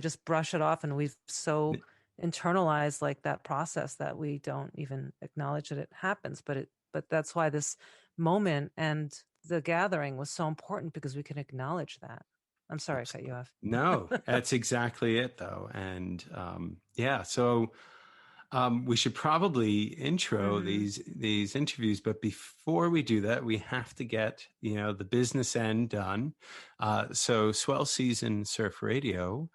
just brush it off, and we've so internalized like that process that we don't even acknowledge that it happens. But that's why this moment and the gathering was so important, because we can acknowledge that. I'm sorry I cut you off. No, that's exactly it, though. And so we should probably intro these interviews, but before we do that, we have to get the business end done. So Swell Season Surf Radio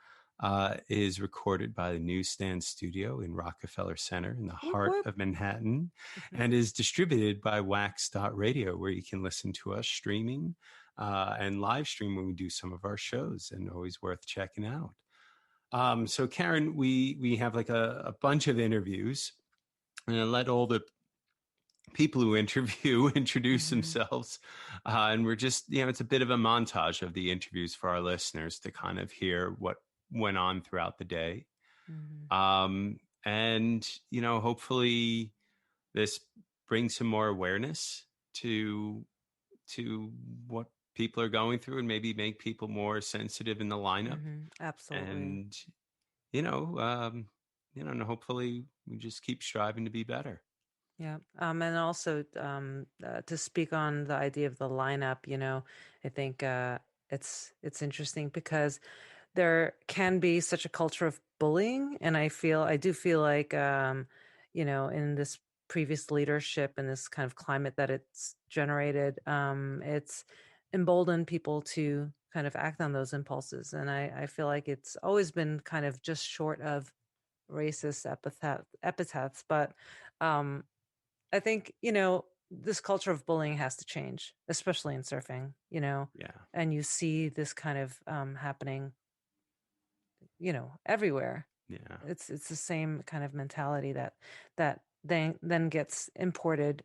is recorded by the Newsstand Studio in Rockefeller Center in the heart of Manhattan, and is distributed by Wax.radio, where you can listen to us streaming and live stream when we do some of our shows, and always worth checking out. So Karen, we have like a bunch of interviews, and I let all the people who interview introduce themselves. And we're just, it's a bit of a montage of the interviews for our listeners to kind of hear what went on throughout the day. And, hopefully this brings some more awareness to what people are going through, and maybe make people more sensitive in the lineup. Absolutely. And, and hopefully we just keep striving to be better. Yeah. And also to speak on the idea of the lineup, I think it's interesting, because there can be such a culture of bullying. And I do feel like, in this previous leadership and this kind of climate that it's generated, it's emboldened people to kind of act on those impulses. And I feel like it's always been kind of just short of racist epithets. But I think, this culture of bullying has to change, especially in surfing, Yeah. and you see this kind of happening, everywhere. Yeah. It's the same kind of mentality that then gets imported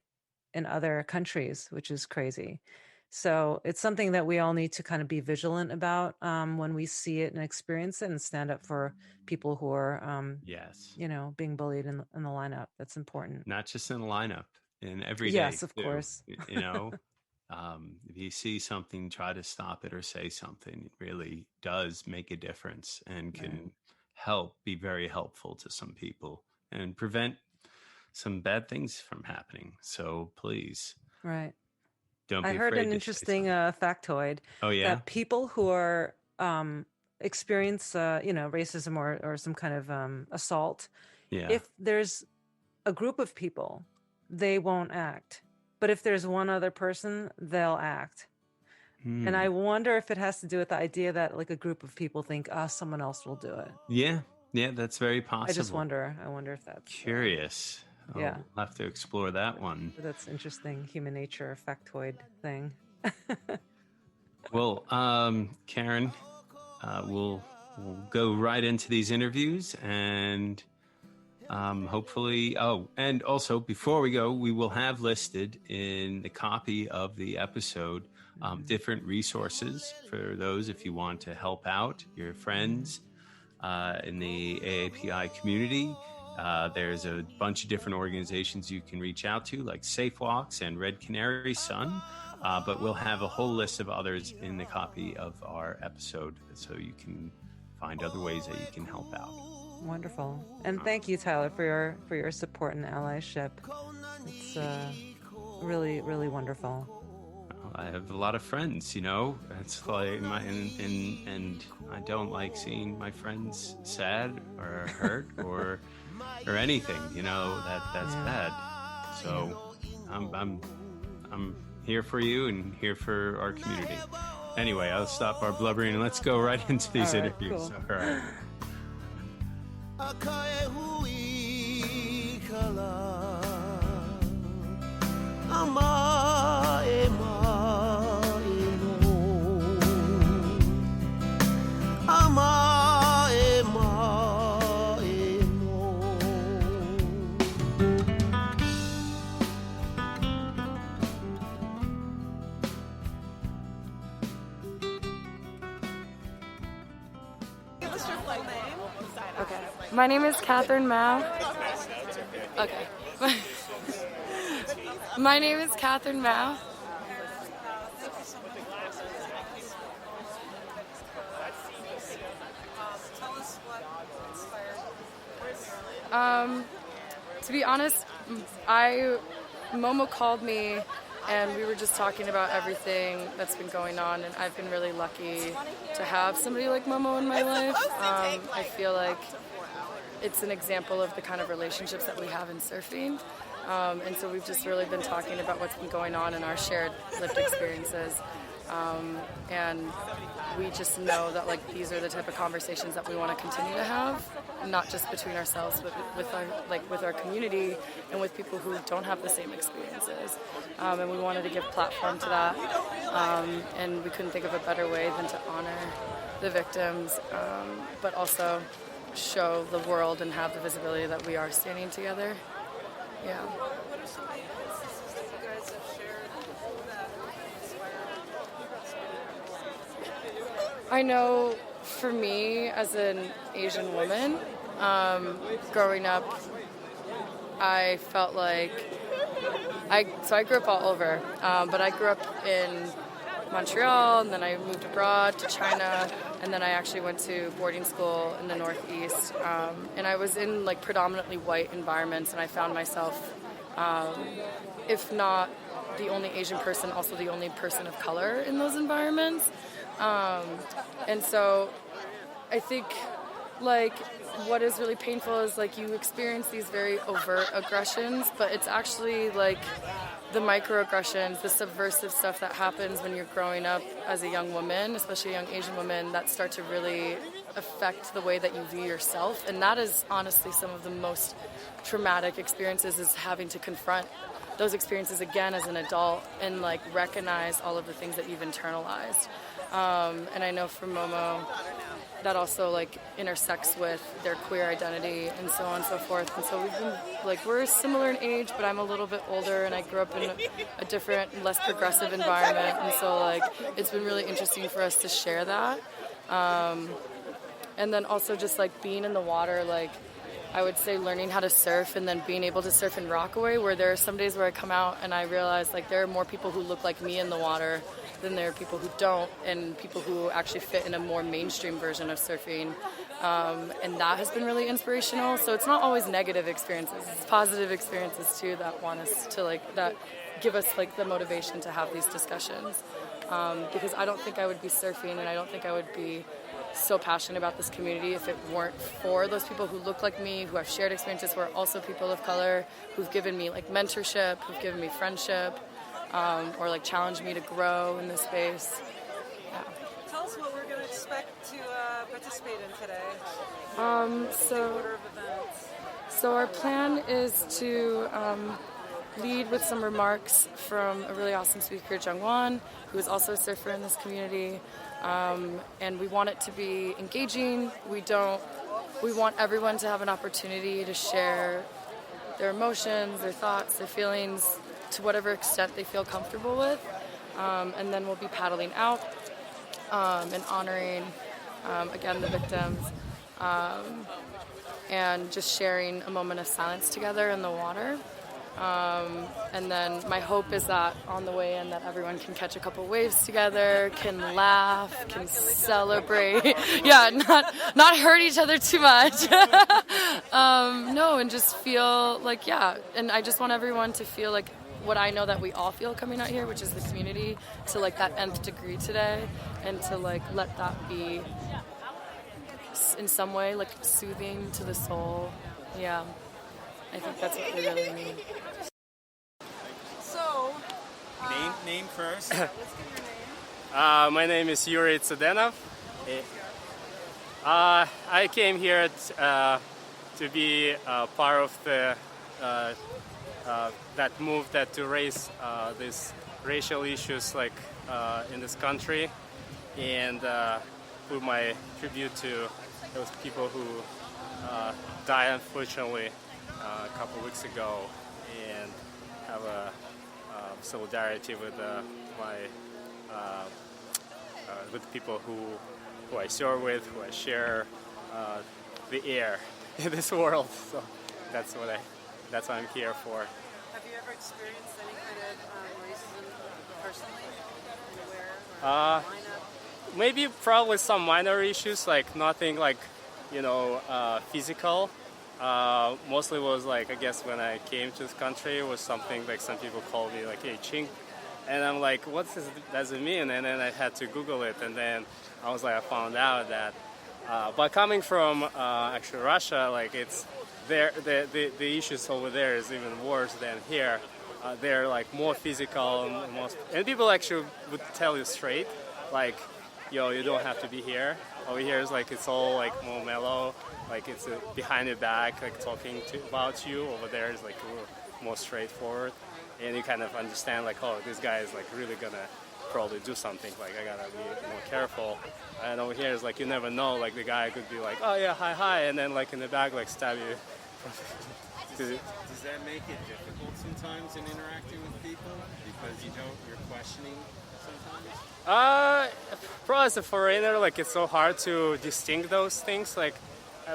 in other countries, which is crazy. So it's something that we all need to kind of be vigilant about when we see it and experience it, and stand up for people who are, yes, being bullied in the lineup. That's important. Not just in the lineup, in every day. Yes, of course. If you see something, try to stop it or say something. It really does make a difference, and can help be very helpful to some people, and prevent some bad things from happening. So please. Right. Don't be I heard afraid an to interesting factoid. Oh, yeah? That people who are experience racism or some kind of assault, if there's a group of people, they won't act. But if there's one other person, they'll act. And I wonder if it has to do with the idea that like a group of people think, someone else will do it. Yeah, that's very possible. I just wonder. I wonder if that's curious. Yeah, I'll have to explore that one. That's interesting. Human nature factoid thing. Well, Karen, we'll go right into these interviews, and hopefully. Oh, and also before we go, we will have listed in the copy of the episode different resources for those if you want to help out your friends in the AAPI community. There's a bunch of different organizations you can reach out to, like Safe Walks and Red Canary Sun. But we'll have a whole list of others in the copy of our episode, so you can find other ways that you can help out. Wonderful. And thank you, Tyler, for your support and allyship. It's really, really wonderful. I have a lot of friends, It's like and I don't like seeing my friends sad or hurt or anything, that's bad. So I'm here for you and here for our community. Anyway, I'll stop our blubbering and let's go right into these interviews. Cool. All right. My name is Catherine Mao. Okay. My name is Catherine Mao. Tell us To be honest, Momo called me and we were just talking about everything that's been going on, and I've been really lucky to have somebody like Momo in my life. I feel like it's an example of the kind of relationships that we have in surfing. And so we've just really been talking about what's been going on in our shared lived experiences. And we just know that like these are the type of conversations that we want to continue to have, not just between ourselves, but with our community and with people who don't have the same experiences. And we wanted to give platform to that. And we couldn't think of a better way than to honor the victims, but also show the world and have the visibility that we are standing together. Yeah. What are some of the instances that you guys have shared that inspire? I know for me as an Asian woman, growing up, I felt like I grew up all over, but I grew up in Montreal, and then I moved abroad to China, and then I actually went to boarding school in the Northeast, and I was in like predominantly white environments, and I found myself, if not the only Asian person, also the only person of color in those environments, and so I think like what is really painful is like you experience these very overt aggressions, but it's actually like the microaggressions, the subversive stuff that happens when you're growing up as a young woman, especially a young Asian woman, that start to really affect the way that you view yourself. And that is honestly some of the most traumatic experiences, is having to confront those experiences again as an adult and like recognize all of the things that you've internalized. And I know for Momo, that also like intersects with their queer identity and so on and so forth. And so we've been like, we're similar in age, but I'm a little bit older and I grew up in a different, less progressive environment. And so like, it's been really interesting for us to share that. And then also just like being in the water, like I would say learning how to surf and then being able to surf in Rockaway, where there are some days where I come out and I realize like there are more people who look like me in the water than there are people who don't, and people who actually fit in a more mainstream version of surfing. And that has been really inspirational. So it's not always negative experiences, it's positive experiences too that want us to like, that give us like the motivation to have these discussions. Because I don't think I would be surfing, and I don't think I would be so passionate about this community if it weren't for those people who look like me, who have shared experiences, who are also people of color, who've given me like mentorship, who've given me friendship, or like challenged me to grow in this space. Yeah. Tell us what we're going to expect to participate in today. So our plan is to lead with some remarks from a really awesome speaker, Jungwon, who is also a surfer in this community. And we want it to be engaging. We want everyone to have an opportunity to share their emotions, their thoughts, their feelings to whatever extent they feel comfortable with. And then we'll be paddling out and honoring, again, the victims, and just sharing a moment of silence together in the water. And then my hope is that on the way in that everyone can catch a couple waves together, can laugh, can celebrate. Yeah, not hurt each other too much. No, and just feel like, yeah. And I just want everyone to feel like what I know that we all feel coming out here, which is the community, to like that nth degree today, and to like let that be in some way like soothing to the soul. Yeah. I think that's what we really need. So, name first. let's get your name. My name is Yuri Tsudenov. I came here to be part of the that move that to raise these racial issues like in this country, and put my tribute to those people who died unfortunately a couple weeks ago, and have a solidarity with with people who I share with, who I share the air in this world. So that's what I'm here for. Have you ever experienced any kind of racism personally? Anywhere? Maybe probably some minor issues, like nothing like physical, mostly was like, I guess when I came to this country, was something like some people call me like, hey, chink. And I'm like, what does it mean? And then I had to Google it. And then I found out that, but coming from actually Russia, like it's there, the issues over there is even worse than here. They're like more physical and people actually would tell you straight, like, yo, you don't have to be here. Over here is like, it's all like more mellow, like it's behind your back, like talking about you. Over there is like more straightforward. And you kind of understand like, oh, this guy is like really gonna probably do something, like I gotta be more careful. And over here is like, you never know, like the guy could be like, oh yeah, hi, and then like in the back like stab you. Does that make it difficult sometimes in interacting with people because you're questioning sometimes? Probably as a foreigner, like it's so hard to distinct those things. Like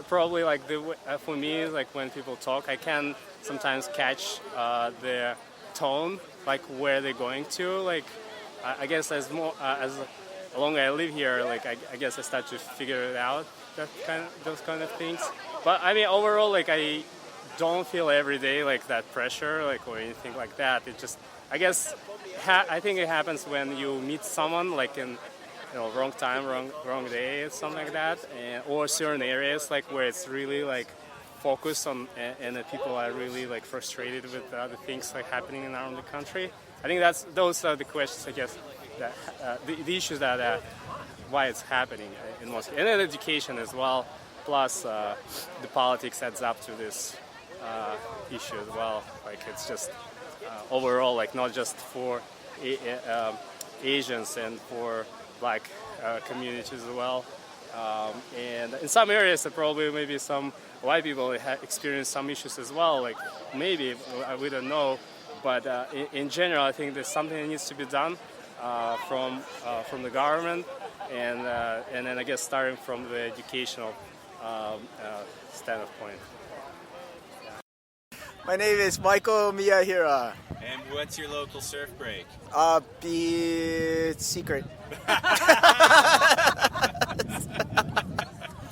probably like for me, like when people talk, I can sometimes catch their tone, like where they're going to. Like I guess as long as I live here, like I guess I start to figure it out, those kind of things. But I mean overall, like I don't feel every day like that pressure, like or anything like that. It just, I guess, I think it happens when you meet someone like in wrong time, wrong day, something like that, or certain areas like where it's really like focused on, and the people are really like frustrated with the things like happening around the country. I think those are the questions, I guess, that the issues that why it's happening in Moscow, and then education as well. Plus, the politics adds up to this issue as well. Like it's just overall, like not just for Asians and for Black communities as well. And in some areas, probably maybe some white people experience some issues as well. Like maybe we don't know, but in general, I think there's something that needs to be done from the government, and then I guess starting from the educational standpoint. My name is Michael Miyahira. And what's your local surf break? It's secret. It's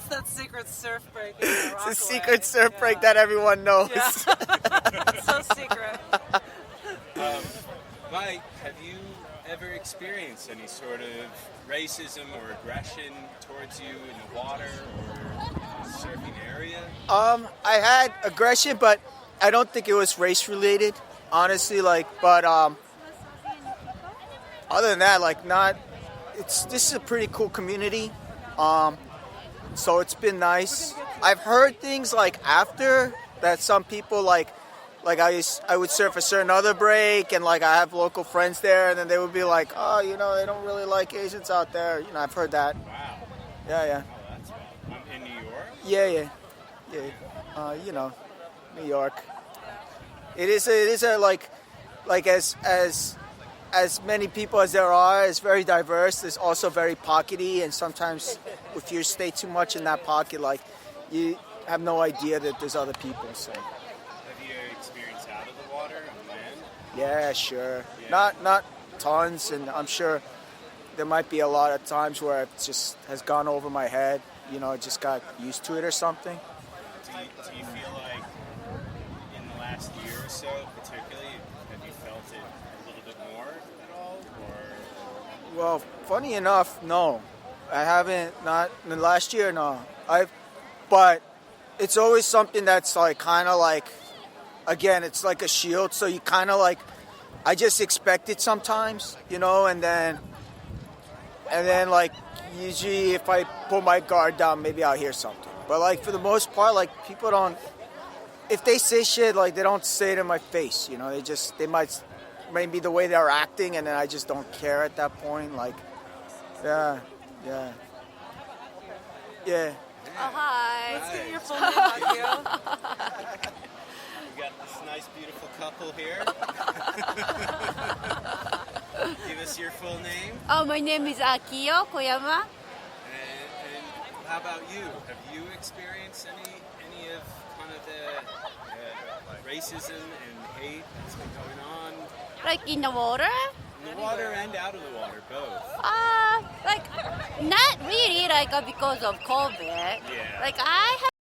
that secret surf break. It's a secret surf break that everyone knows. Yeah. So secret. Mike, have you ever experienced any sort of racism or aggression towards you in the water or surfing area? I had aggression, but I don't think it was race related, honestly. Like, but other than that, like, this is a pretty cool community. So it's been nice. I've heard things like after that some people like I would surf a certain other break, and like I have local friends there, and then they would be like, oh, they don't really like Asians out there. I've heard that. Wow. Yeah. Oh, that's fun. In New York? Yeah. New York. It is a like as many people as there are, it's very diverse. It's also very pockety, and sometimes if you stay too much in that pocket, like you have no idea that there's other people. So. Have you experienced out of the water on land? Yeah, sure. Yeah. Not tons, and I'm sure there might be a lot of times where it just has gone over my head. Just got used to it or something. Do you feel like in the last year or so, particularly, have you felt it a little bit more at all? Or? Well, funny enough, no. I haven't, not in the last year, no. But it's always something that's like kind of like, again, it's like a shield. So you kind of like, I just expect it sometimes, and then like usually if I pull my guard down, maybe I'll hear something. But like for the most part, like people don't, if they say shit, like they don't say it in my face, they might, maybe the way they're acting, and then I just don't care at that point. Like, yeah. Oh, hi. Let's get your full name on you. We got this nice, beautiful couple here. Give us your full name. Oh, my name is Akiyo Koyama. And how about you? Have you experienced any of kind of the racism and hate that's been going on? Like in the water? In the water and out of the water, both. Like not really, like because of COVID. Yeah. Like I have